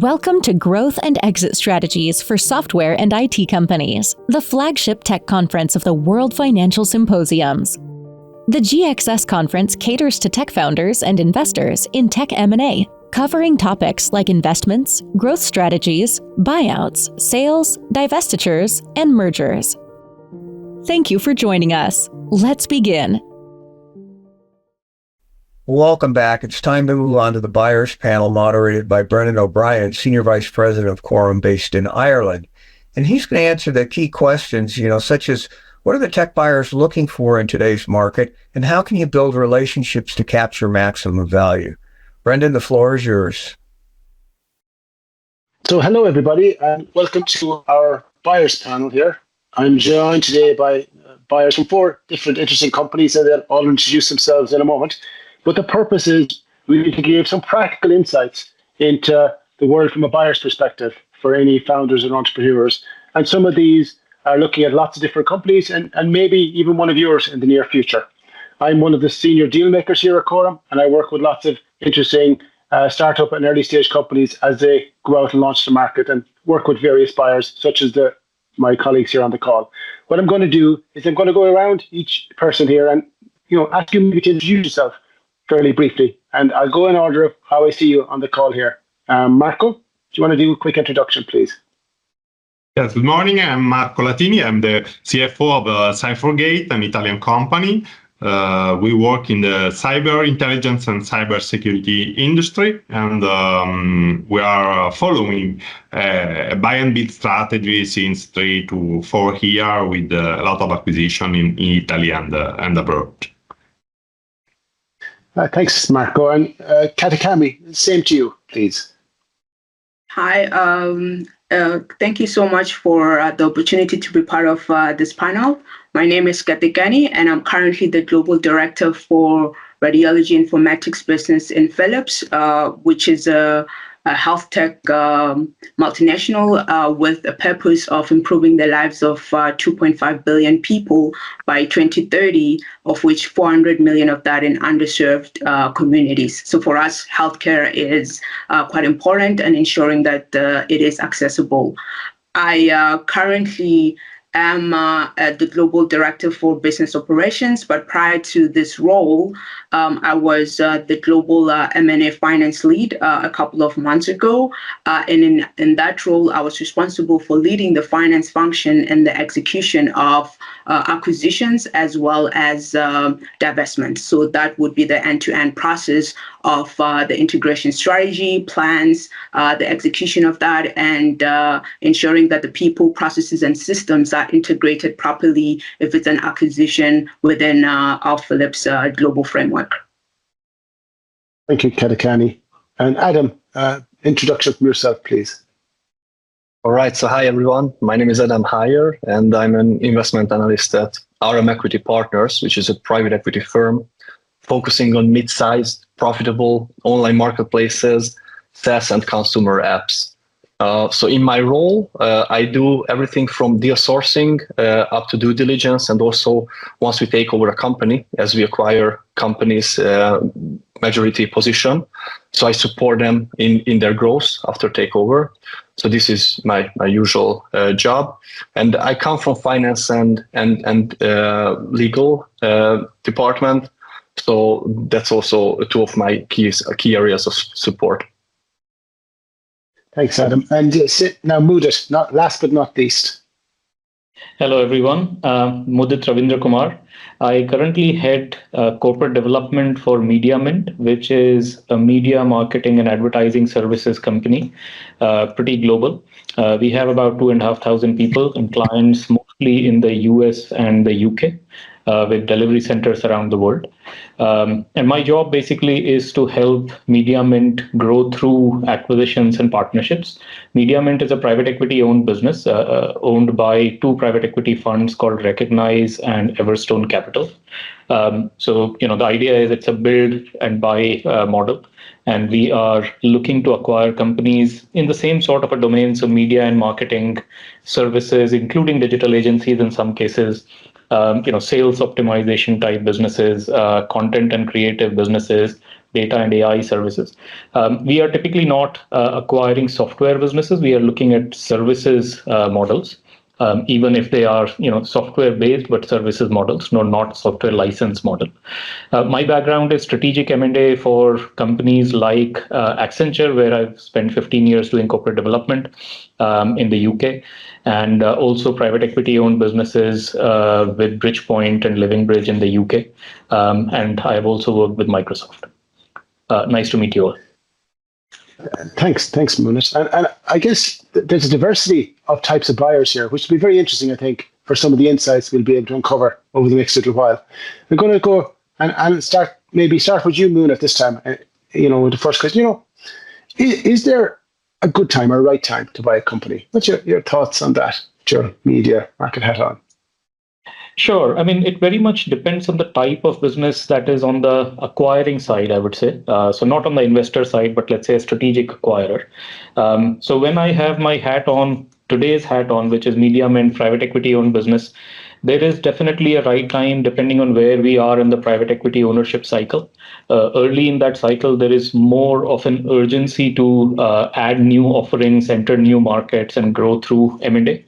Welcome to Growth and Exit Strategies for Software and IT Companies, the flagship tech conference of the World Financial Symposiums. The GXS conference caters to tech founders and investors in tech M&A, covering topics like investments, growth strategies, buyouts, sales, divestitures, and mergers. Thank you for joining us. Let's begin. Welcome back. It's time to move on to the buyers panel moderated by Brendan O'Brien, Senior Vice President of Corum based in Ireland. And he's going to answer the key questions, such as what are the tech buyers looking for in today's market and how can you build relationships to capture maximum value? Brendan, the floor is yours. So hello, everybody, and welcome to our buyers panel here. I'm joined today by buyers from 4 different interesting companies, and they'll all introduce themselves in a moment. But the purpose is really to give some practical insights into the world from a buyer's perspective for any founders and entrepreneurs. And some of these are looking at lots of different companies and maybe even one of yours in the near future. I'm one of the senior deal makers here at Corum, and I work with lots of interesting startup and early stage companies as they go out and launch the market and work with various buyers, such as my colleagues here on the call. What I'm going to do is I'm going to go around each person here and ask you maybe to introduce yourself fairly briefly, and I'll go in order of how I see you on the call here. Marco, do you want to do a quick introduction, please? Yes, good morning. I'm Marco Latini. I'm the CFO of Cybergate, an Italian company. We work in the cyber intelligence and cyber security industry, and we are following a buy and build strategy since 3 to 4 years with a lot of acquisition in Italy and abroad. Thanks, Marco. And Katekani, same to you, please. Hi. Thank you so much for the opportunity to be part of this panel. My name is Katekani, and I'm currently the Global Director for Radiology Informatics Business in Philips, which is a health tech multinational with a purpose of improving the lives of 2.5 billion people by 2030, of which 400 million of that in underserved communities. So for us, healthcare is quite important and ensuring that it is accessible. I currently am the Global Director for Business Operations, but prior to this role, I was the Global M&A Finance Lead a couple of months ago. And in that role, I was responsible for leading the finance function and the execution of acquisitions as well as divestments. So that would be the end-to-end process of the integration strategy, plans, the execution of that, and ensuring that the people, processes, and systems are integrated properly if it's an acquisition within our Philips global framework. Thank you, Katekani. And Adam, introduction from yourself, please. All right. So hi, everyone. My name is Adam Hajer, and I'm an investment analyst at RM Equity Partners, which is a private equity firm focusing on mid-sized, profitable online marketplaces, SaaS, and consumer apps. So in my role, I do everything from deal sourcing up to due diligence, and also once we take over a company, as we acquire companies' majority position. So I support them in their growth after takeover. So this is my usual job, and I come from finance and legal department. So that's also 2 of my key areas of support. Thanks, Adam. And now Mudit, last but not least. Hello, everyone. Mudit Ravindrakumar. I currently head corporate development for MediaMint, which is a media marketing and advertising services company, pretty global. We have about 2,500 people and clients mostly in the US and the UK. With delivery centers around the world. And my job basically is to help MediaMint grow through acquisitions and partnerships. MediaMint is a private equity owned business owned by 2 private equity funds called Recognize and Everstone Capital. So, the idea is it's a build and buy model. And we are looking to acquire companies in the same sort of a domain, so media and marketing services, including digital agencies in some cases, sales optimization type businesses, content and creative businesses, data and AI services. We are typically not acquiring software businesses. We are looking at services models. Even if they are, software-based but services models, not software license model. My background is strategic M&A for companies like Accenture, where I've spent 15 years doing corporate development in the UK, and also private equity-owned businesses with Bridgepoint and Living Bridge in the UK. And I've also worked with Microsoft. Nice to meet you all. Thanks, Mudit. And I guess there's a diversity of types of buyers here, which will be very interesting, I think, for some of the insights we'll be able to uncover over the next little while. I'm going to go and start with you, Moon, at this time. With the first question. Is there a good time or a right time to buy a company? What's your thoughts on that? Your media market hat on. Sure. I mean, it very much depends on the type of business that is on the acquiring side, I would say. So not on the investor side, but let's say a strategic acquirer. So when I have my today's hat on, which is MediaMint, private equity owned business, there is definitely a right time depending on where we are in the private equity ownership cycle. Early in that cycle, there is more of an urgency to add new offerings, enter new markets, and grow through M&A.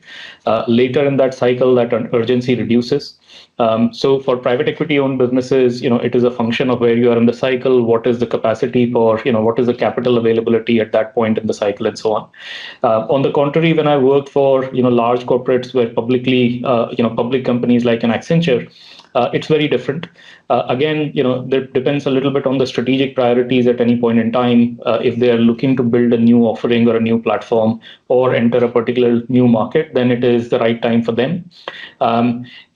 Later in that cycle, that urgency reduces. So for private equity owned businesses, it is a function of where you are in the cycle, what is the capacity for, what is the capital availability at that point in the cycle, and so on. On the contrary, when I worked for, large corporates where public companies like an Accenture, it's very different. Again, that depends a little bit on the strategic priorities at any point in time. If they are looking to build a new offering or a new platform or enter a particular new market, then it is the right time for them.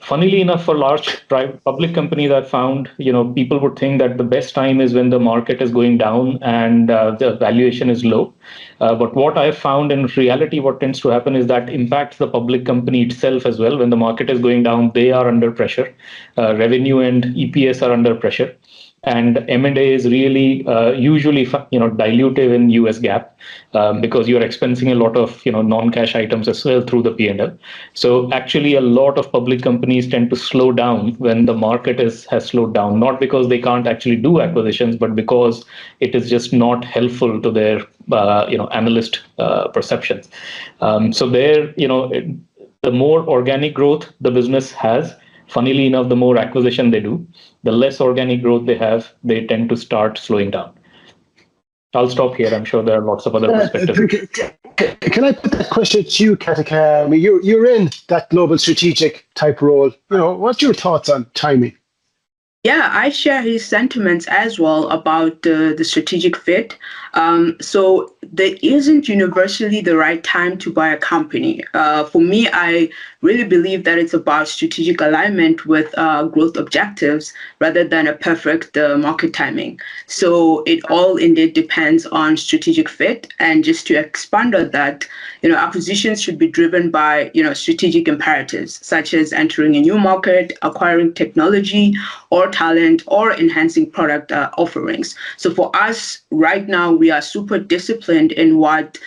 Funnily enough, for large public companies, I found, people would think that the best time is when the market is going down and the valuation is low. But what I found in reality, what tends to happen is that impacts the public company itself as well. When the market is going down, they are under pressure. Revenue and EPS are under pressure. And M&A is really usually dilutive in US GAAP because you're expensing a lot of non-cash items as well through the P&L. So actually, a lot of public companies tend to slow down when the market has slowed down, not because they can't actually do acquisitions, but because it is just not helpful to their analyst perceptions. So there, the more organic growth the business has, funnily enough, the more acquisition they do, the less organic growth they have, they tend to start slowing down. I'll stop here. I'm sure there are lots of other perspectives. Can I put that question to you, Katekani? You're in that global strategic type role. What's your thoughts on timing? Yeah, I share his sentiments as well about the strategic fit. So there isn't universally the right time to buy a company. For me, I really believe that it's about strategic alignment with growth objectives rather than a perfect market timing. So it all indeed depends on strategic fit. And just to expand on that, acquisitions should be driven by, strategic imperatives, such as entering a new market, acquiring technology or talent, or enhancing product offerings. So for us right now, we are super disciplined in what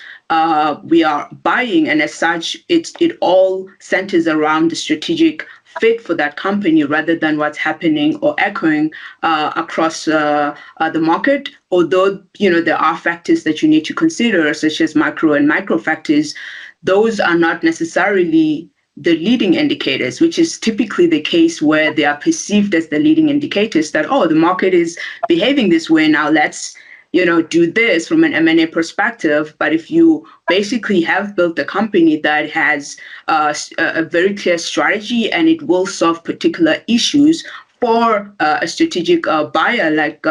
we are buying, and as such, it all centers around the strategic fit for that company rather than what's happening or echoing across the market. Although there are factors that you need to consider, such as macro and micro factors, those are not necessarily the leading indicators, which is typically the case where they are perceived as the leading indicators that, the market is behaving this way now, let's do this from an M&A perspective. But if you basically have built a company that has a very clear strategy and it will solve particular issues for a strategic buyer like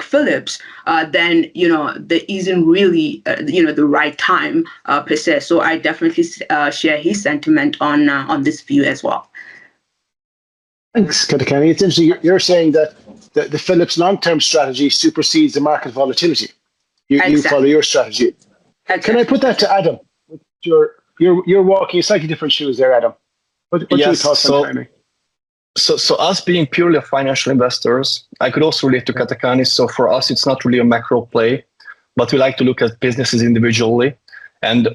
Philips, then there isn't really the right time per se. So I definitely share his sentiment on this view as well. Thanks, Katekani. It's interesting. You're saying that the Philips long-term strategy supersedes the market volatility. You follow your strategy. Exactly. Can I put that to Adam? You're walking slightly different shoes there, Adam. What's your thoughts on timing? So us being purely financial investors, I could also relate to Katekani. So for us, it's not really a macro play, but we like to look at businesses individually. And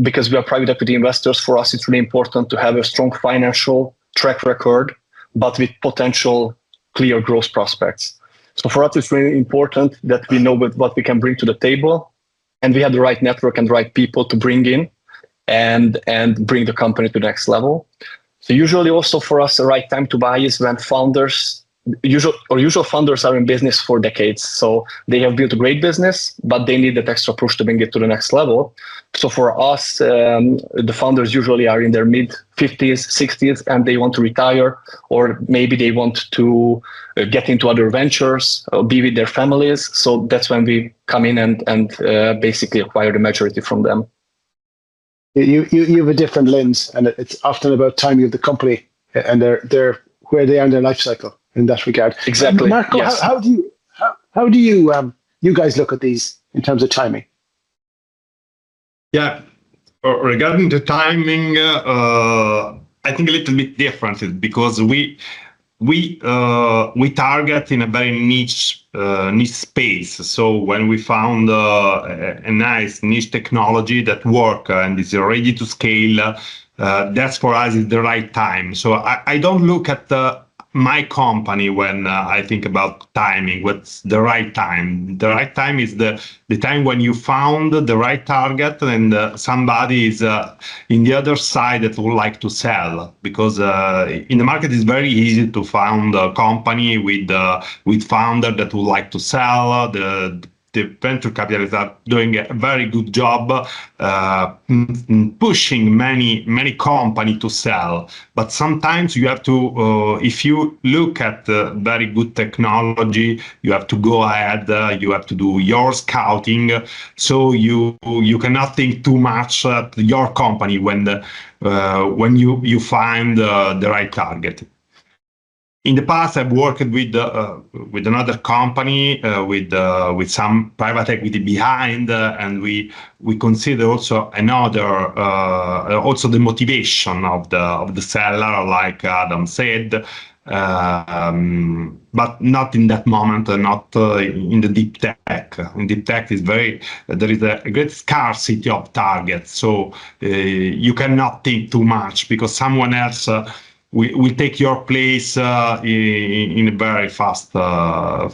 because we are private equity investors, for us, it's really important to have a strong financial track record, but with potential clear growth prospects. So for us, it's really important that we know what we can bring to the table, and we have the right network and the right people to bring in and bring the company to the next level. So usually also for us, the right time to buy is when usual founders are in business for decades. So they have built a great business, but they need that extra push to bring it to the next level. So for us, the founders usually are in their mid 50s, 60s, and they want to retire, or maybe they want to get into other ventures, be with their families. So that's when we come in and basically acquire the majority from them. You have a different lens, and it's often about timing of the company and their where they are in their life cycle in that regard. Exactly. Marco, yes. how do you you guys look at these in terms of timing? Yeah, regarding the timing, I think a little bit different because we target in a very niche space. So when we found a nice niche technology that work and is ready to scale, that's for us is the right time. So I don't look at my company when I think about timing. What's the right time? The right time is the time when you found the right target and somebody is in the other side that would like to sell. Because in the market it's very easy to find a company with founder that would like to sell. The venture capitalists are doing a very good job pushing many companies to sell. But sometimes you have to, if you look at very good technology, you have to go ahead, you have to do your scouting. So you cannot think too much at your company when you find the right target. In the past, I've worked with another company with some private equity behind, and we consider also also the motivation of the seller, like Adam said, but not in that moment, not in the deep tech. In deep tech there is a great scarcity of targets, so you cannot think too much because someone else. We take your place in a very fast time.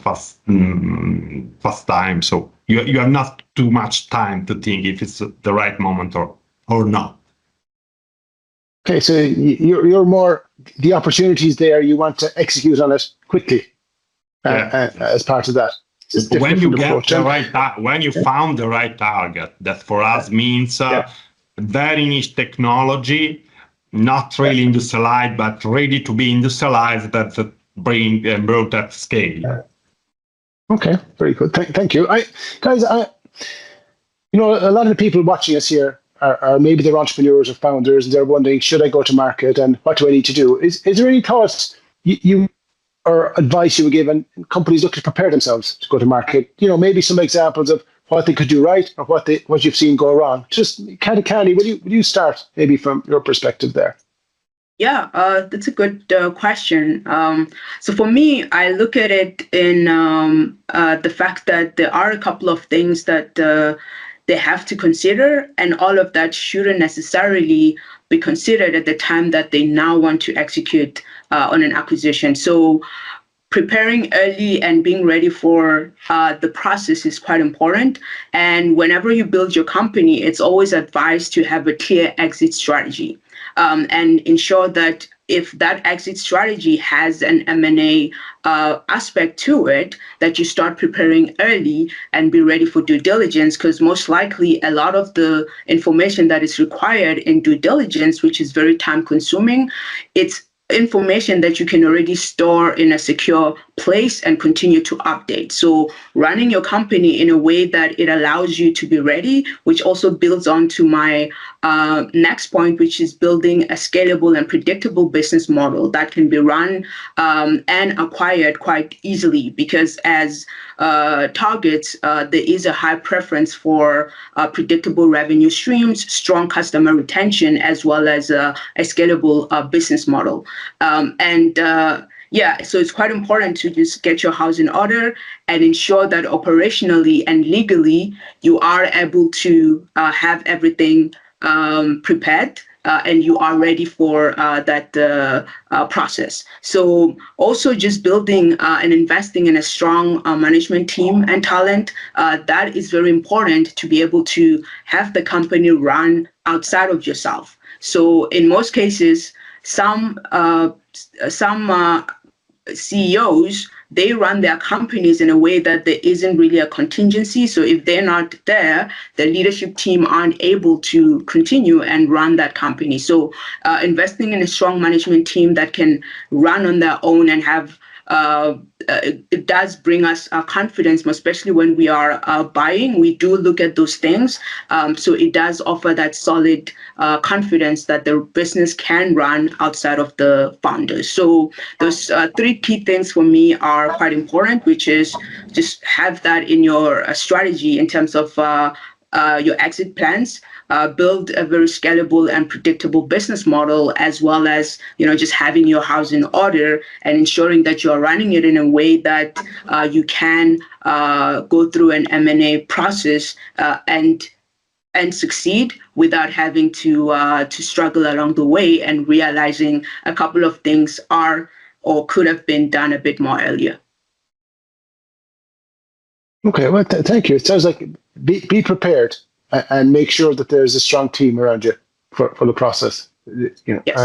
So you have not too much time to think if it's the right moment or not. Okay, so you're more the opportunities there. You want to execute on it quickly as part of that. When you get the right, when you found the right target, that for us means very niche technology. Not really industrialized, but ready to be industrialized. That bring and brought at scale. Okay, very good. Thank you. Guys, a lot of the people watching us here are maybe they're entrepreneurs or founders, and they're wondering, should I go to market and what do I need to do? Is there any thoughts you or advice you would give and companies look to prepare themselves to go to market? Maybe some examples of what they could do right or what you've seen go wrong. Just Katekani, will you start maybe from your perspective there? Yeah, that's a good question. So for me, I look at it in the fact that there are a couple of things that they have to consider, and all of that shouldn't necessarily be considered at the time that they now want to execute on an acquisition. So preparing early and being ready for the process is quite important. And whenever you build your company, it's always advised to have a clear exit strategy and ensure that if that exit strategy has an M&A aspect to it, that you start preparing early and be ready for due diligence, because most likely a lot of the information that is required in due diligence, which is very time consuming, it's information that you can already store in a secure place and continue to update. So running your company in a way that it allows you to be ready, which also builds on to my next point, which is building a scalable and predictable business model that can be run and acquired quite easily, because as targets, there is a high preference for predictable revenue streams, strong customer retention, as well as a scalable business model. So it's quite important to just get your house in order and ensure that operationally and legally you are able to have everything prepared and you are ready for that process. So also just building and investing in a strong management team and talent, that is very important to be able to have the company run outside of yourself. So in most cases, some CEOs, they run their companies in a way that there isn't really a contingency. So if they're not there, the leadership team aren't able to continue and run that company. So investing in a strong management team that can run on their own and have it does bring us confidence, especially when we are buying. We do look at those things. So it does offer that solid confidence that the business can run outside of the founders. So those three key things for me are quite important, which is just have that in your strategy in terms of your exit plans. Build a very scalable and predictable business model, as well as just having your house in order and ensuring that you are running it in a way that you can go through an M&A process and succeed without having to struggle along the way and realizing a couple of things are or could have been done a bit more earlier. Okay, well, thank you. It sounds like be prepared and make sure that there's a strong team around you for the process. Yes.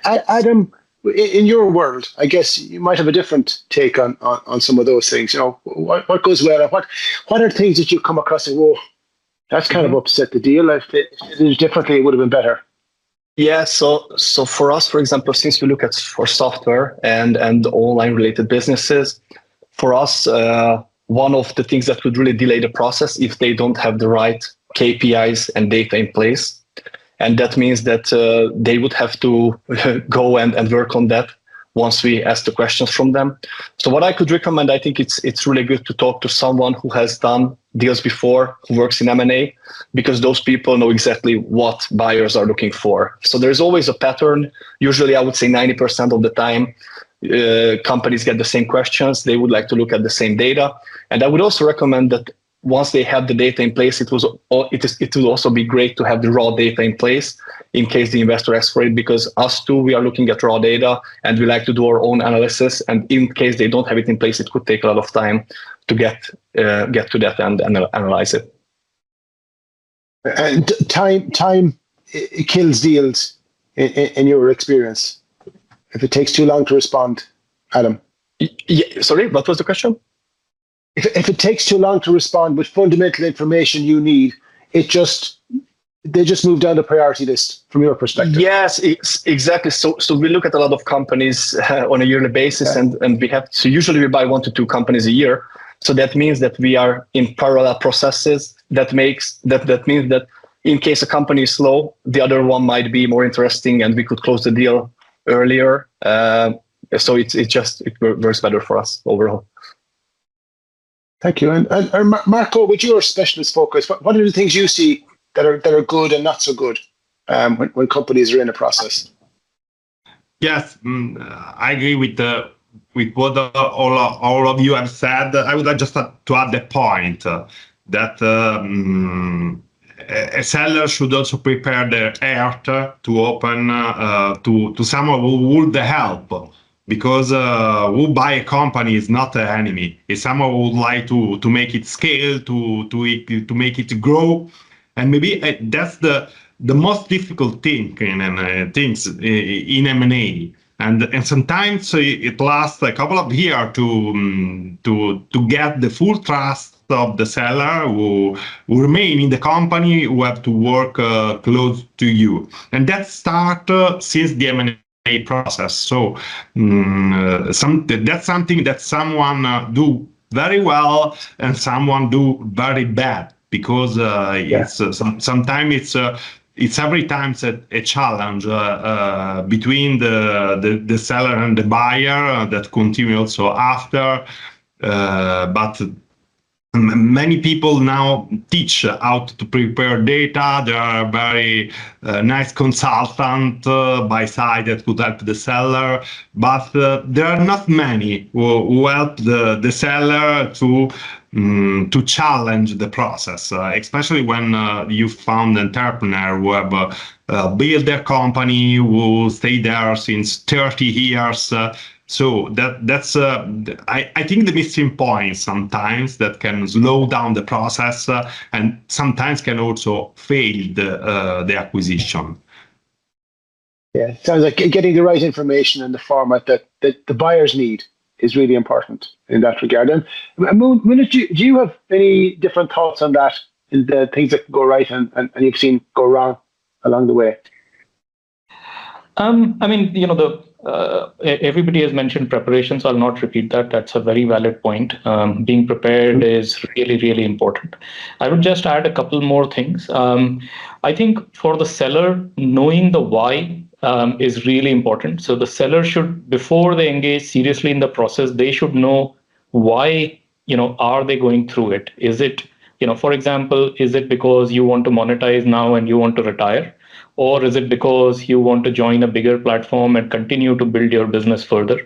Adam, in your world, I guess you might have a different take on some of those things. What goes well, and what are things that you come across and whoa, that's kind of upset the deal. If it did differently, it would have been better. Yeah, so for us, for example, since we look at for software and online related businesses, for us, one of the things that could really delay the process if they don't have the right KPIs and data in place. And that means that they would have to go and work on that once we ask the questions from them. So what I could recommend, I think it's really good to talk to someone who has done deals before, who works in M&A, because those people know exactly what buyers are looking for. So there's always a pattern. Usually I would say 90% of the time, companies get the same questions. They would like to look at the same data. And I would also recommend that once they have the data in place, it will also be great to have the raw data in place in case the investor asks for it, because us too, we are looking at raw data and we like to do our own analysis. And in case they don't have it in place, it could take a lot of time to get to that and analyze it. And time it kills deals in your experience. If it takes too long to respond, Adam. Yeah, sorry, what was the question? If it takes too long to respond with fundamental information you need, they just move down the priority list from your perspective. Yes, exactly. So we look at a lot of companies on a yearly basis, and we have usually we buy 1 to 2 companies a year. So that means that we are in parallel processes. That means that in case a company is slow, the other one might be more interesting, and we could close the deal earlier. So it works better for us overall. Thank you. And Marco, with your specialist focus, what are the things you see that are good and not so good when companies are in a process? Yes, I agree with what all of you have said. I would like just to add the point that a seller should also prepare the heart to open to someone who would help. Because who buy a company is not an enemy. It's someone who would like to make it scale, to make it grow, and maybe that's the most difficult thing in things in M&A. And sometimes it lasts a couple of years to get the full trust of the seller who remain in the company, who have to work close to you, and that starts since the M&A process. So that's something that someone do very well and someone do very bad, because sometimes it's every time a challenge between the seller and the buyer that continue also after. But many people now teach how to prepare data. There are very nice consultants by side that could help the seller, but there are not many who help the seller to to challenge the process, especially when you found an entrepreneur who have built their company, who stayed there since 30 years. So that's I think the missing point sometimes that can slow down the process and sometimes can also fail the acquisition. Yeah, it sounds like getting the right information in the format that the buyers need is really important in that regard. And Mudit, do you have any different thoughts on that, in the things that go right and you've seen go wrong along the way? I mean, everybody has mentioned preparation, so I'll not repeat that. That's a very valid point. Being prepared is really, really important. I would just add a couple more things. I think for the seller, knowing the why is really important. So the seller should, before they engage seriously in the process, they should know why, are they going through it? Is it, for example, is it because you want to monetize now and you want to retire? Or is it because you want to join a bigger platform and continue to build your business further?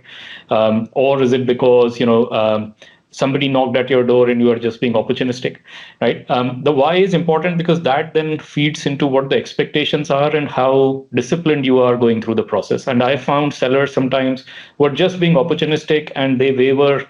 Or is it because, somebody knocked at your door and you are just being opportunistic, right? The why is important because that then feeds into what the expectations are and how disciplined you are going through the process. And I found sellers sometimes were just being opportunistic and they waver,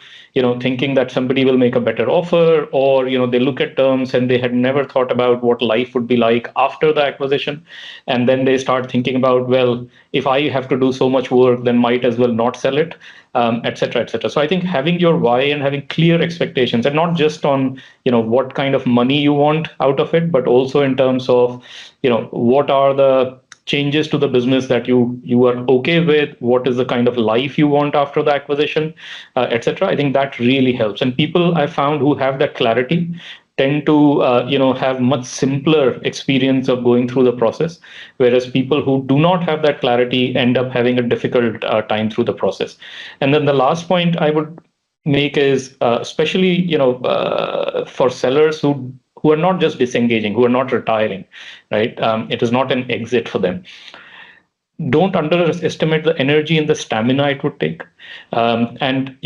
thinking that somebody will make a better offer, or, they look at terms and they had never thought about what life would be like after the acquisition. And then they start thinking about, well, if I have to do so much work, then might as well not sell it, et cetera, et cetera. So I think having your why and having clear expectations, and not just on, what kind of money you want out of it, but also in terms of, what are the changes to the business that you are okay with, what is the kind of life you want after the acquisition, et cetera. I think that really helps. And people I found who have that clarity tend to have much simpler experience of going through the process, whereas people who do not have that clarity end up having a difficult time through the process. And then the last point I would make is, especially for sellers who are not just disengaging, who are not retiring, right? It is not an exit for them. Don't underestimate the energy and the stamina it would take. And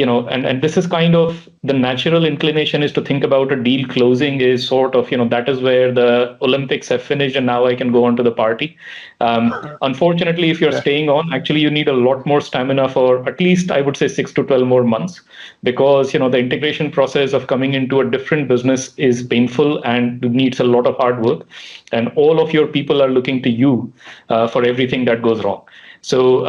this is kind of the natural inclination, is to think about a deal closing is sort of, that is where the Olympics have finished and now I can go on to the party. Unfortunately, if you're staying on, actually you need a lot more stamina for at least, I would say, 6 to 12 more months, because, the integration process of coming into a different business is painful and needs a lot of hard work. And all of your people are looking to you for everything that goes wrong. So,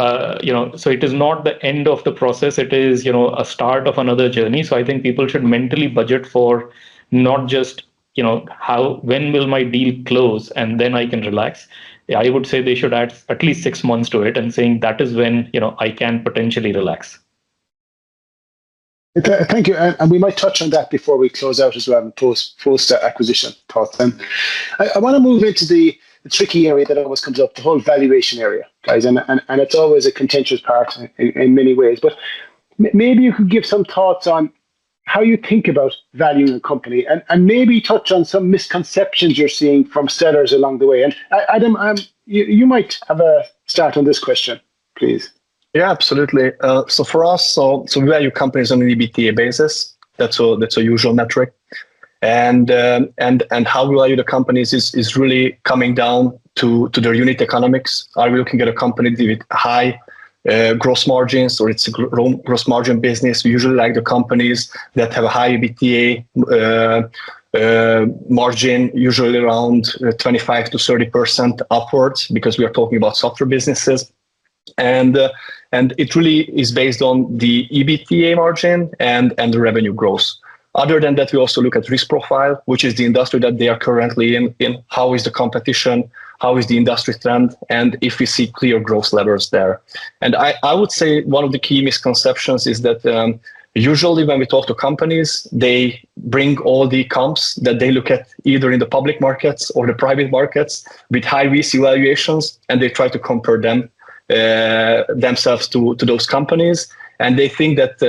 so it is not the end of the process. It is, a start of another journey. So I think people should mentally budget for not just, when will my deal close and then I can relax. I would say they should add at least 6 months to it and saying that is when, I can potentially relax. Thank you. And we might touch on that before we close out as well, post acquisition thoughts. I want to move into the tricky area that always comes up, the whole valuation area, guys. And it's always a contentious part in many ways. But maybe you could give some thoughts on how you think about valuing a company, and maybe touch on some misconceptions you're seeing from sellers along the way. And Adam, you might have a start on this question, please. Yeah, absolutely. So for us, so we value companies on an EBITDA basis. That's a usual metric, and how we value the companies is really coming down to their unit economics. Are we looking at a company with high gross margins, or it's a gross margin business? We usually like the companies that have a high EBITDA margin, usually around 25 to 30% upwards, because we are talking about software businesses. And it really is based on the EBITDA margin and the revenue growth. Other than that, we also look at risk profile, which is the industry that they are currently in. How is the competition? How is the industry trend? And if we see clear growth levers there. And I would say one of the key misconceptions is that usually when we talk to companies, they bring all the comps that they look at either in the public markets or the private markets with high VC valuations, and they try to compare them themselves to those companies. And they think that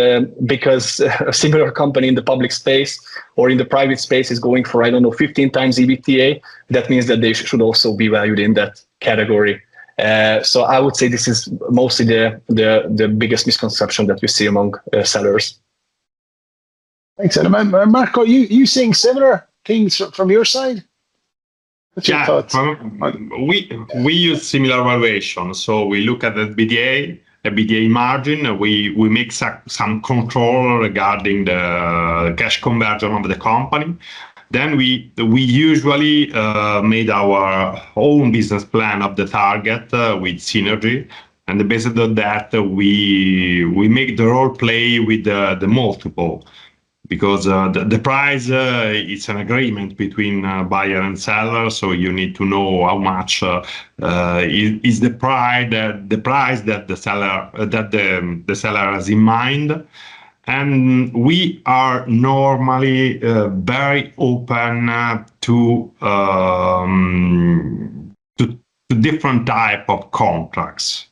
because a similar company in the public space or in the private space is going for, 15 times EBITDA, that means that they should also be valued in that category. So I would say this is mostly the biggest misconception that we see among sellers. Thanks, Adam. And Marco, you seeing similar things from your side? What's your thoughts? We use similar valuation. So we look at the EBITDA margin. We make some control regarding the cash conversion of the company. Then we usually made our own business plan of the target with synergy, and based on that we make the role play with the multiple, because the price is an agreement between buyer and seller. So you need to know how much is the price that the seller has in mind. And we are normally very open to different type of contracts.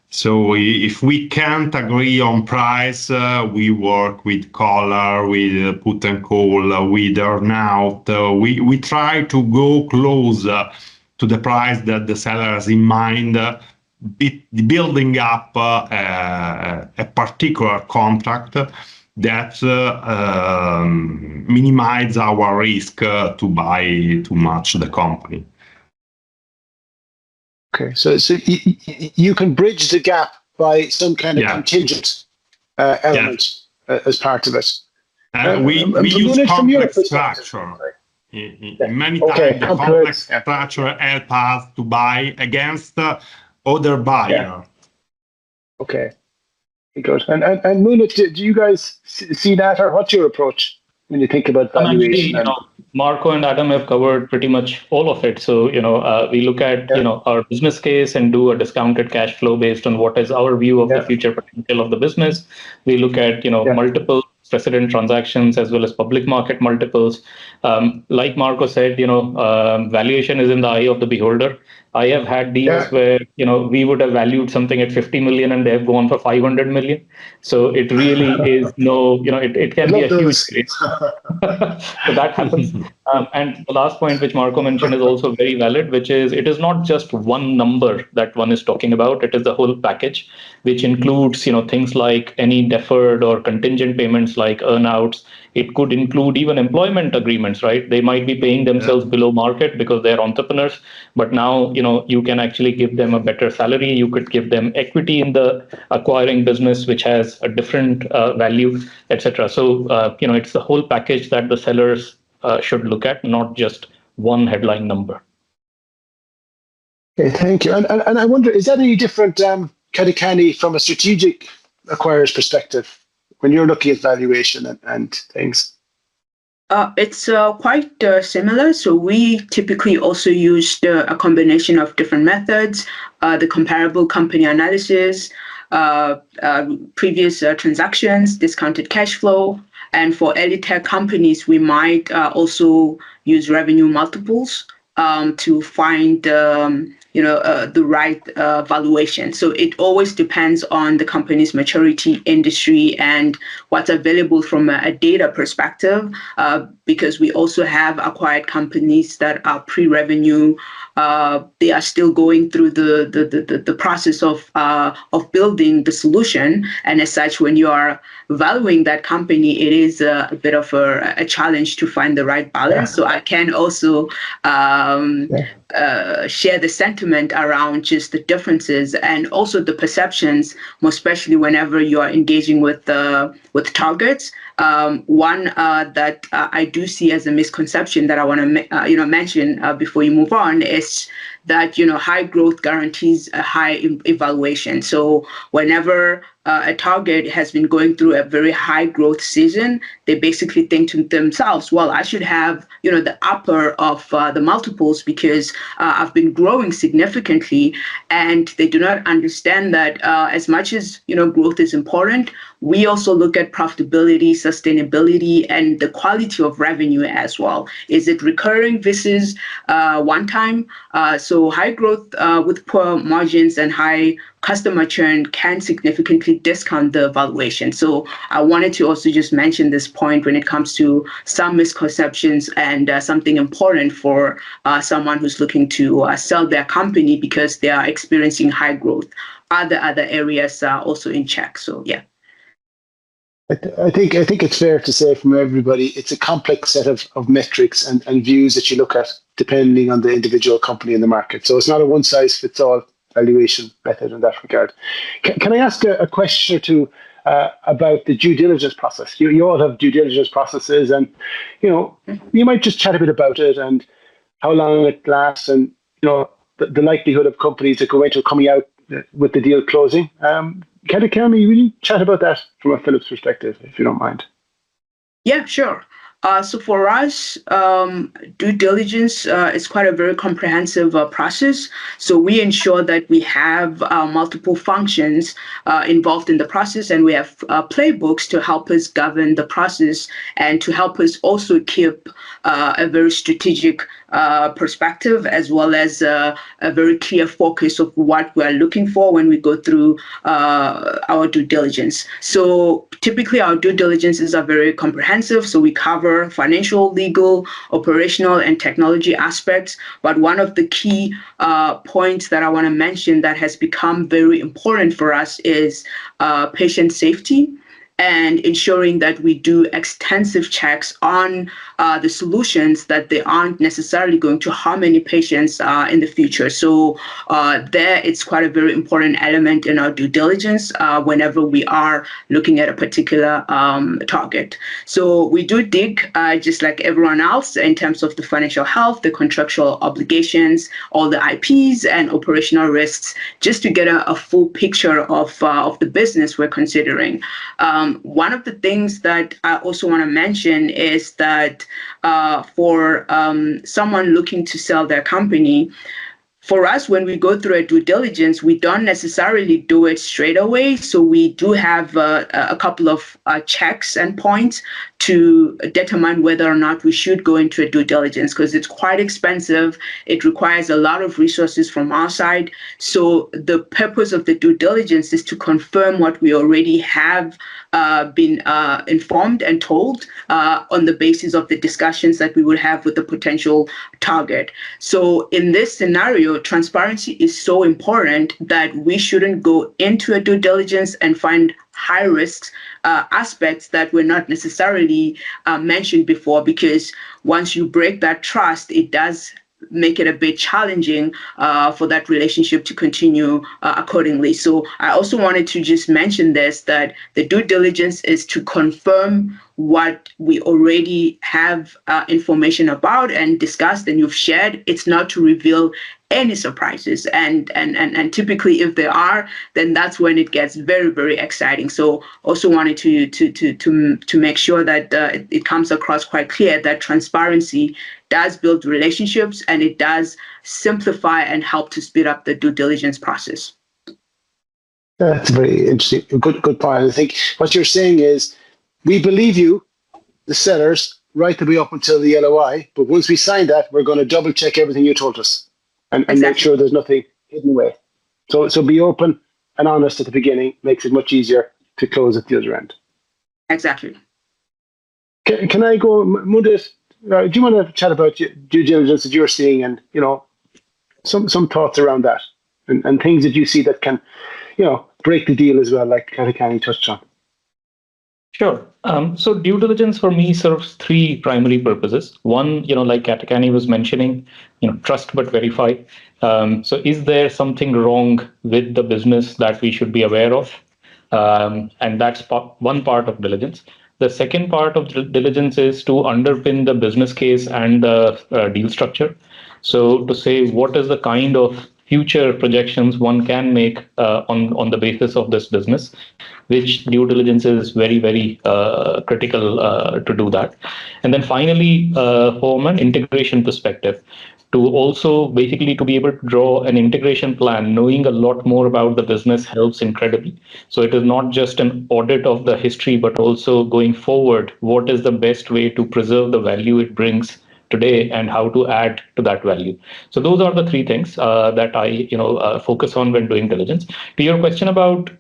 So if we can't agree on price, we work with collar, with put and call, with earn-out. We try to go close to the price that the seller has in mind, building up a particular contract that minimize our risk to buy too much the company. Okay, so you can bridge the gap by some kind of contingent element as part of it. We use complex structure. In many times, the complex structure helps us to buy against other buyer. Yeah. Okay, good. And Mudit, do you guys see that, or what's your approach when you think about valuation? Actually, Marco and Adam have covered pretty much all of it. So, we look at, our business case and do a discounted cash flow based on what is our view of the future potential of the business. We look at, multiple precedent transactions as well as public market multiples. Like Marco said, valuation is in the eye of the beholder. I have had deals where, we would have valued something at 50 million and they have gone for 500 million. So it really is it can be a huge risk. So that happens. And the last point, which Marco mentioned, is also very valid, which is it is not just one number that one is talking about. It is the whole package, which includes, things like any deferred or contingent payments like earnouts. It could include even employment agreements, right? They might be paying themselves below market because they're entrepreneurs, but now, you can actually give them a better salary. You could give them equity in the acquiring business, which has a different value, etc. So, it's the whole package that the sellers should look at, not just one headline number. Okay, thank you. And I wonder, is that any different, Katekani, from a strategic acquirer's perspective when you're looking at valuation and things? It's quite similar. So we typically also use a combination of different methods, the comparable company analysis, previous transactions, discounted cash flow. And for early tech companies, we might also use revenue multiples to find the right valuation. So it always depends on the company's maturity, industry, and what's available from a data perspective, because we also have acquired companies that are pre-revenue. They are still going through the process of building the solution, and as such, when you are valuing that company, it is a bit of a challenge to find the right balance. So I can also share the sentiment around just the differences and also the perceptions, more especially whenever you are engaging with targets. One that I do see as a misconception that I want to mention before you move on is that high growth guarantees a high evaluation. So whenever a target has been going through a very high growth season, they basically think to themselves, well, I should have the upper of the multiples because I've been growing significantly, and they do not understand that as much as growth is important, we also look at profitability, sustainability, and the quality of revenue as well. Is it recurring versus one time? So high growth with poor margins and high customer churn can significantly discount the valuation. So I wanted to also just mention this point when it comes to some misconceptions and something important for someone who's looking to sell their company because they are experiencing high growth. Other areas are also in check. So yeah. I think it's fair to say from everybody, it's a complex set of metrics and views that you look at depending on the individual company in the market. So it's not a one size fits all valuation method in that regard. Can I ask a question or two about the due diligence process? You all have due diligence processes, and you might just chat a bit about it and how long it lasts, and the likelihood of companies that go into coming out with the deal closing. Can we really chat about that from a Philips perspective, if you don't mind? Yeah, sure. So for us, due diligence is quite a very comprehensive process. So we ensure that we have multiple functions involved in the process, and we have playbooks to help us govern the process and to help us also keep a very strategic perspective, as well as a very clear focus of what we are looking for when we go through our due diligence. So typically our due diligences are very comprehensive. So we cover financial, legal, operational, and technology aspects. But one of the key points that I want to mention that has become very important for us is patient safety, and ensuring that we do extensive checks on the solutions, that they aren't necessarily going to harm any patients in the future. So there, it's quite a very important element in our due diligence whenever we are looking at a particular target. So we do dig, just like everyone else, in terms of the financial health, the contractual obligations, all the IPs and operational risks, just to get a full picture of the business we're considering. One of the things that I also want to mention is that for someone looking to sell their company, for us, when we go through a due diligence, we don't necessarily do it straight away. So we do have a couple of checks and points to determine whether or not we should go into a due diligence, because it's quite expensive. It requires a lot of resources from our side. So the purpose of the due diligence is to confirm what we already have been informed and told on the basis of the discussions that we will have with the potential target. So in this scenario, transparency is so important that we shouldn't go into a due diligence and find high risk aspects that were not necessarily mentioned before, because once you break that trust, it does make it a bit challenging for that relationship to continue accordingly. So I also wanted to just mention this, that the due diligence is to confirm what we already have information about and discussed and you've shared. It's not to reveal any surprises, and typically if there are, then that's when it gets very, very exciting. So also wanted to make sure that it comes across quite clear that transparency does build relationships, and it does simplify and help to speed up the due diligence process. That's very interesting. Good point. I think what you're saying is we believe you, the sellers, right the way up until the LOI, but once we sign that, we're going to double check everything you told us. And Exactly. Make sure there's nothing hidden away. So be open and honest at the beginning, makes it much easier to close at the other end. Exactly. Can I go, Mudit? Do you want to chat about due diligence that you're seeing, and some thoughts around that, and things that you see that can break the deal as well, like Katekani touched on? Sure. So due diligence for me serves three primary purposes. One, like Katekani was mentioning, trust but verify. So is there something wrong with the business that we should be aware of? And that's one part of diligence. The second part of diligence is to underpin the business case and the deal structure. So to say what is the kind of future projections one can make on the basis of this business, which due diligence is very, very critical to do that. And then finally, from an integration perspective, to also basically to be able to draw an integration plan, knowing a lot more about the business helps incredibly. So it is not just an audit of the history, but also going forward, what is the best way to preserve the value it brings today and how to add to that value. So those are the three things that I focus on when doing diligence. To your question about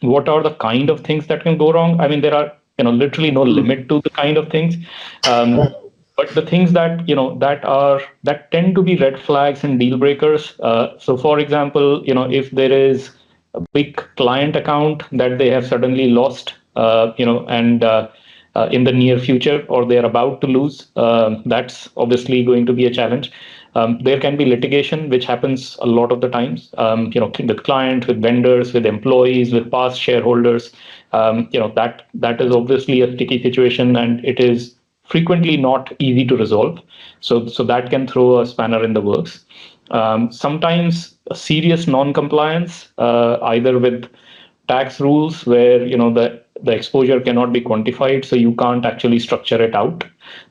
what are the kind of things that can go wrong, I mean, there are literally no limit to the kind of things. But the things that that tend to be red flags and deal breakers. So, for example, if there is a big client account that they have suddenly lost and in the near future, or they're about to lose, that's obviously going to be a challenge. There can be litigation, which happens a lot of the times, with clients, with vendors, with employees, with past shareholders. That is obviously a sticky situation, and it is frequently not easy to resolve. So that can throw a spanner in the works. Sometimes a serious non-compliance, either with tax rules where the exposure cannot be quantified, so you can't actually structure it out.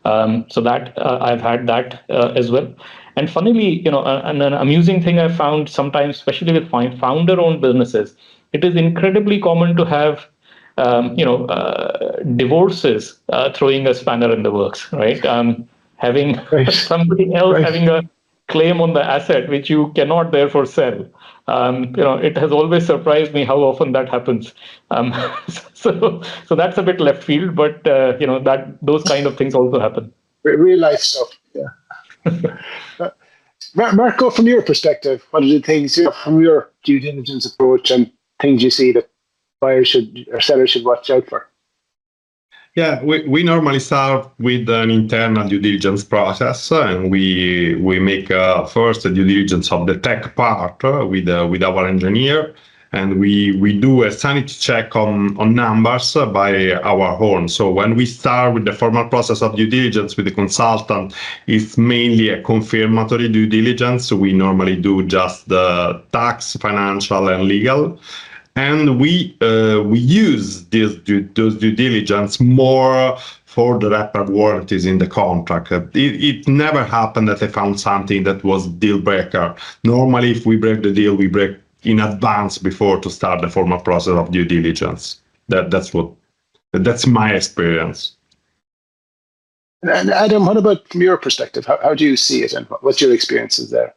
So that I've had that as well. And funnily, an amusing thing I found sometimes, especially with founder-owned businesses, it is incredibly common to have divorces throwing a spanner in the works, right? Having somebody else having a claim on the asset which you cannot therefore sell. It has always surprised me how often that happens. So that's a bit left field, but that those kind of things also happen. Real life stuff. Yeah. Marco, from your perspective, what are the things from your due diligence approach and things you see that buyers or sellers should watch out for? Yeah, we normally start with an internal due diligence process, and we make first a due diligence of the tech part with our engineer, and we do a sanity check on numbers by our own. So when we start with the formal process of due diligence with the consultant, it's mainly a confirmatory due diligence. We normally do just the tax, financial, and legal. And we use those due diligence more for the wrapper warranties in the contract. It never happened that I found something that was deal breaker. Normally, if we break the deal, we break in advance before to start the formal process of due diligence. That's my experience. And Adam, what about from your perspective? How do you see it, and what's your experiences there?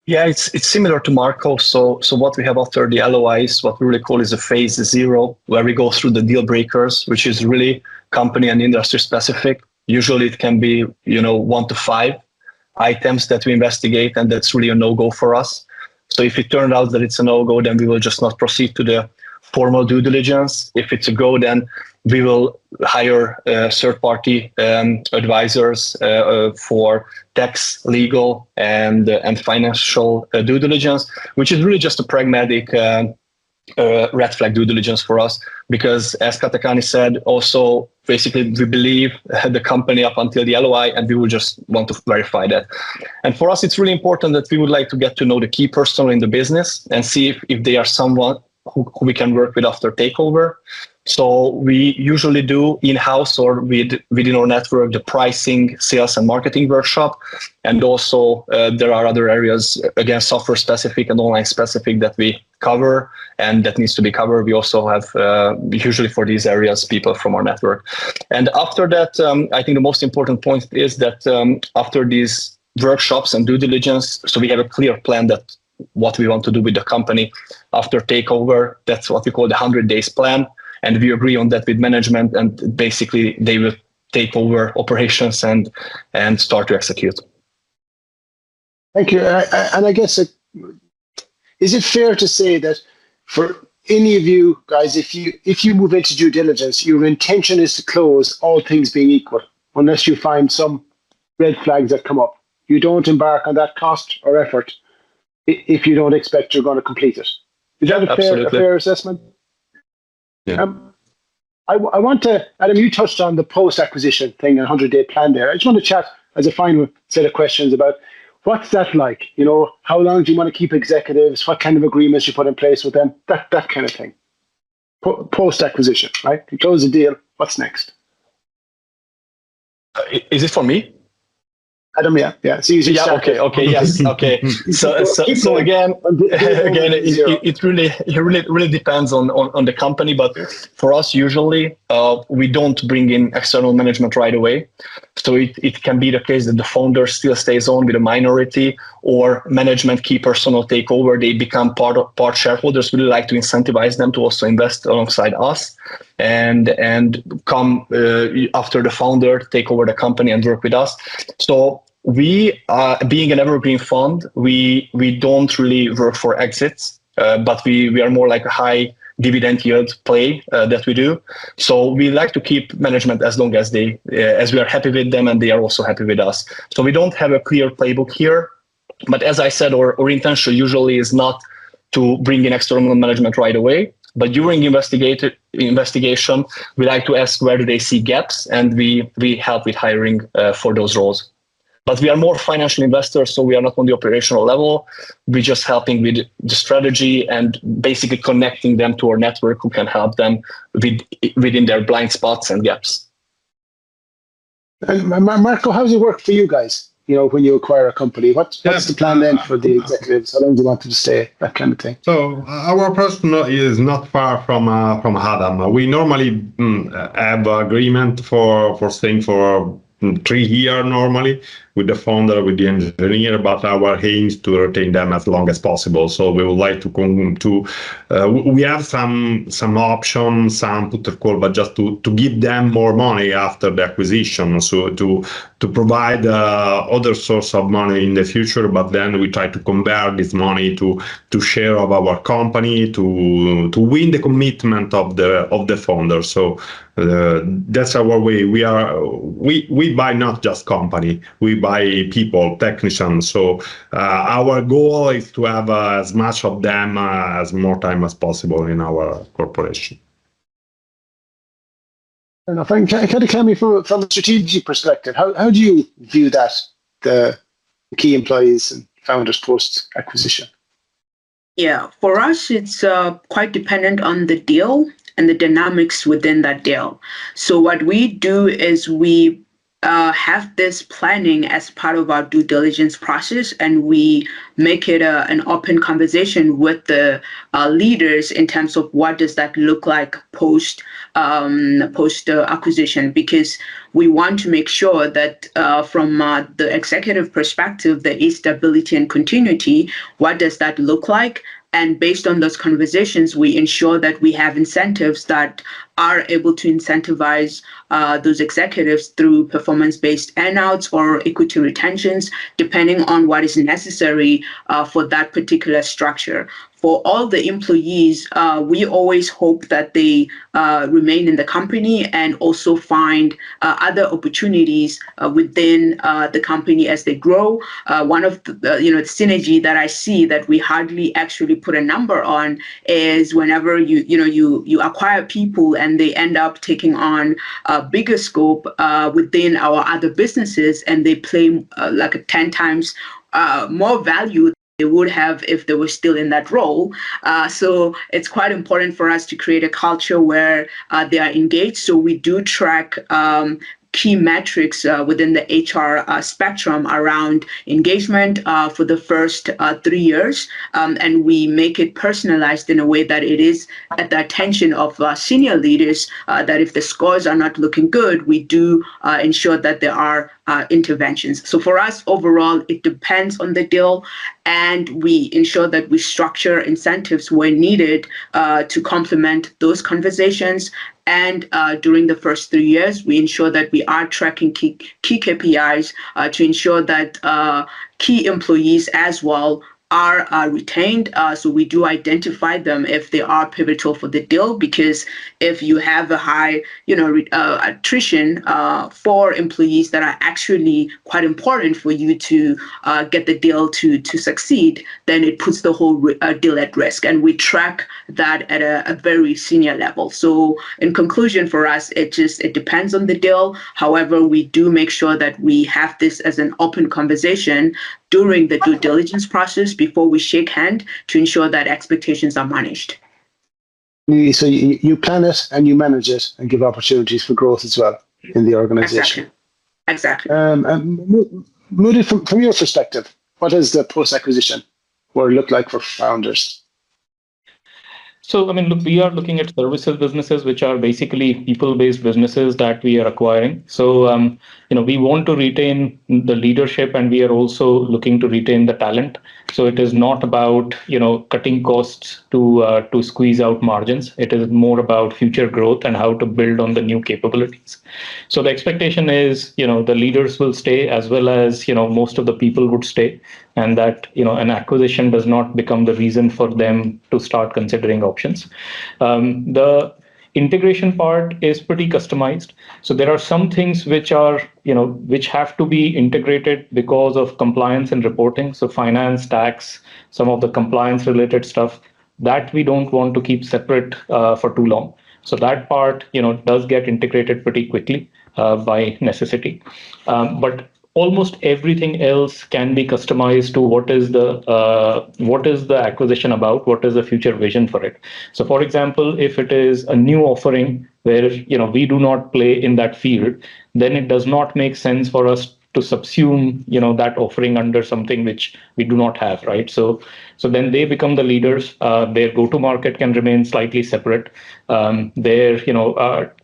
Yeah, it's similar to Marco. So what we have after the LOI is what we really call is a phase 0, where we go through the deal breakers, which is really company and industry specific. Usually it can be 1 to 5 items that we investigate, and that's really a no-go for us. So if it turned out that it's a no-go, then we will just not proceed to the formal due diligence. If it's a go, then we will hire third-party advisors for tax, legal, and financial due diligence, which is really just a pragmatic red flag due diligence for us. Because as Katekani said, also basically we believe the company up until the LOI, and we will just want to verify that. And for us, it's really important that we would like to get to know the key person in the business and see if they are someone who we can work with after takeover. So we usually do in-house or within our network the pricing, sales, and marketing workshop. And also there are other areas, again, software specific and online specific, that we cover and that needs to be covered. We also have usually for these areas people from our network. And after that, I think the most important point is that after these workshops and due diligence, so we have a clear plan that what we want to do with the company after takeover. That's what we call the 100 days plan. And we agree on that with management, and basically they will take over operations and start to execute. Thank you. And I guess, is it fair to say that for any of you guys, if you move into due diligence, your intention is to close, all things being equal, unless you find some red flags that come up? You don't embark on that cost or effort if you don't expect you're going to complete it. Is that a fair assessment? Yeah. I want to, Adam, you touched on the post-acquisition thing and 100-day plan there. I just want to chat as a final set of questions about what's that like? How long do you want to keep executives? What kind of agreements you put in place with them? That kind of thing. Post-acquisition, right? You close the deal. What's next? Is it for me? Adam, yeah. It's easy. Yeah. Okay. Yes. Okay. So again, it really depends on the company. But for us, usually we don't bring in external management right away. So it can be the case that the founder still stays on with a minority, or management key personnel take over. They become part shareholders. We really like to incentivize them to also invest alongside us and come after the founder, take over the company and work with us. So we, being an evergreen fund, we don't really work for exits, but we are more like a high dividend yield play that we do. So we like to keep management as long as we are happy with them and they are also happy with us. So we don't have a clear playbook here. But as I said, our intention usually is not to bring in external management right away. But during investigation, we like to ask where do they see gaps, and we help with hiring for those roles. But we are more financial investors, so we are not on the operational level. We're just helping with the strategy and basically connecting them to our network who can help them within their blind spots and gaps. And Marco, how does it work for you guys? When you acquire a company, what's the plan then for the executives? How long do you want them to stay? That kind of thing. So our person is not far from Adam. We normally have agreement for staying for 3 years normally with the founder, with the engineer, but our aim is to retain them as long as possible. So we would like we have some options, some put or call, but just to give them more money after the acquisition, so to provide other source of money in the future. But then we try to convert this money to share of our company to win the commitment of the founder. So that's our way. We buy not just company, we buy people, technicians. So our goal is to have as much of them as more time as possible in our corporation. Fair enough. And Katekani, from a strategic perspective, how do you view that, the key employees and founders post acquisition? Yeah, for us, it's quite dependent on the deal and the dynamics within that deal. So what we do is we have this planning as part of our due diligence process, and we make it an open conversation with the leaders in terms of what does that look like post acquisition, because we want to make sure that from the executive perspective, there is stability and continuity. What does that look like? And based on those conversations, we ensure that we have incentives that are able to incentivize those executives through performance-based earnouts or equity retentions, depending on what is necessary for that particular structure. For all the employees, we always hope that they remain in the company and also find other opportunities within the company as they grow. One of the synergy that I see that we hardly actually put a number on is whenever you acquire people and they end up taking on a bigger scope within our other businesses, and they play like 10 times more value they would have if they were still in that role. So it's quite important for us to create a culture where they are engaged. So we do track key metrics within the HR spectrum around engagement for the first 3 years. And we make it personalized in a way that it is at the attention of senior leaders, that if the scores are not looking good, we do ensure that there are interventions. So for us, overall, it depends on the deal, and we ensure that we structure incentives where needed to complement those conversations. And during the first 3 years, we ensure that we are tracking key KPIs to ensure that key employees as well are retained. So we do identify them if they are pivotal for the deal, because if you have a high, attrition for employees that are actually quite important for you to get the deal to succeed, then it puts the whole deal at risk. And we track that at a very senior level. So in conclusion, for us, it depends on the deal. However, we do make sure that we have this as an open conversation during the due diligence process before we shake hand to ensure that expectations are managed. So you plan it and you manage it and give opportunities for growth as well in the organization. Exactly. Mudit, from your perspective, what does the post-acquisition world look like for founders? So, look, we are looking at services businesses, which are basically people-based businesses that we are acquiring. So, we want to retain the leadership, and we are also looking to retain the talent. So it is not about, cutting costs to squeeze out margins. It is more about future growth and how to build on the new capabilities. So the expectation is, the leaders will stay, as well as, most of the people would stay. and that an acquisition does not become the reason for them to start considering options. The integration part is pretty customized. So there are some things which are, which have to be integrated because of compliance and reporting. So finance, tax, some of the compliance related stuff that we don't want to keep separate for too long. So that part, does get integrated pretty quickly by necessity. But almost everything else can be customized to what is the acquisition about, what is the future vision for it. So for example, if it is a new offering where we do not play in that field, then it does not make sense for us to subsume that offering under something which we do not have, right? So then they become the leaders. Their go-to-market can remain slightly separate. Their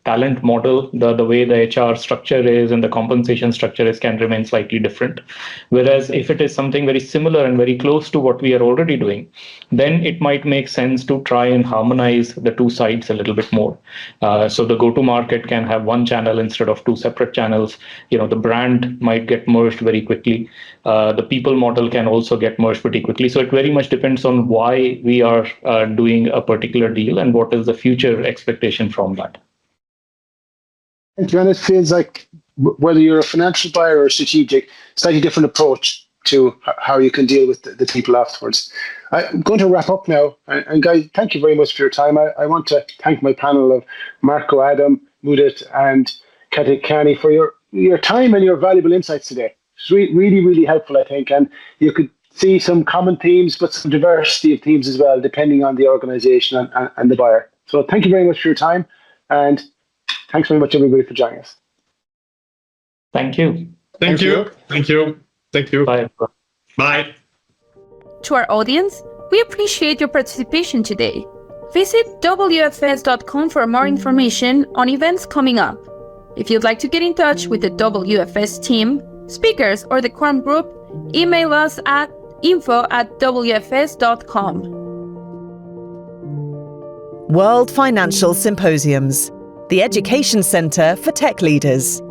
talent model, the way the HR structure is and the compensation structure is, can remain slightly different. Whereas if it is something very similar and very close to what we are already doing, then it might make sense to try and harmonize the two sides a little bit more. So the go-to-market can have one channel instead of two separate channels. The brand might get merged very quickly. The people model can also get merged pretty quickly. So it very much depends on why we are doing a particular deal and what is the future expectation from that. And to be honest, it feels like whether you're a financial buyer or a strategic, slightly different approach to how you can deal with the people afterwards. I'm going to wrap up now. And guys, thank you very much for your time. I want to thank my panel of Marco, Adam, Mudit, and Katekani for your time and your valuable insights today. It's really, really helpful, I think. And you could see some common themes, but some diversity of themes as well, depending on the organization and the buyer. So thank you very much for your time. And thanks very much, everybody, for joining us. Thank you. Thank you. Thank you. Thank you. Bye. Bye. To our audience, we appreciate your participation today. Visit wfs.com for more information on events coming up. If you'd like to get in touch with the WFS team, speakers, or the Corum Group, email us at info@wfs.com. World Financial Symposiums, the education centre for tech leaders.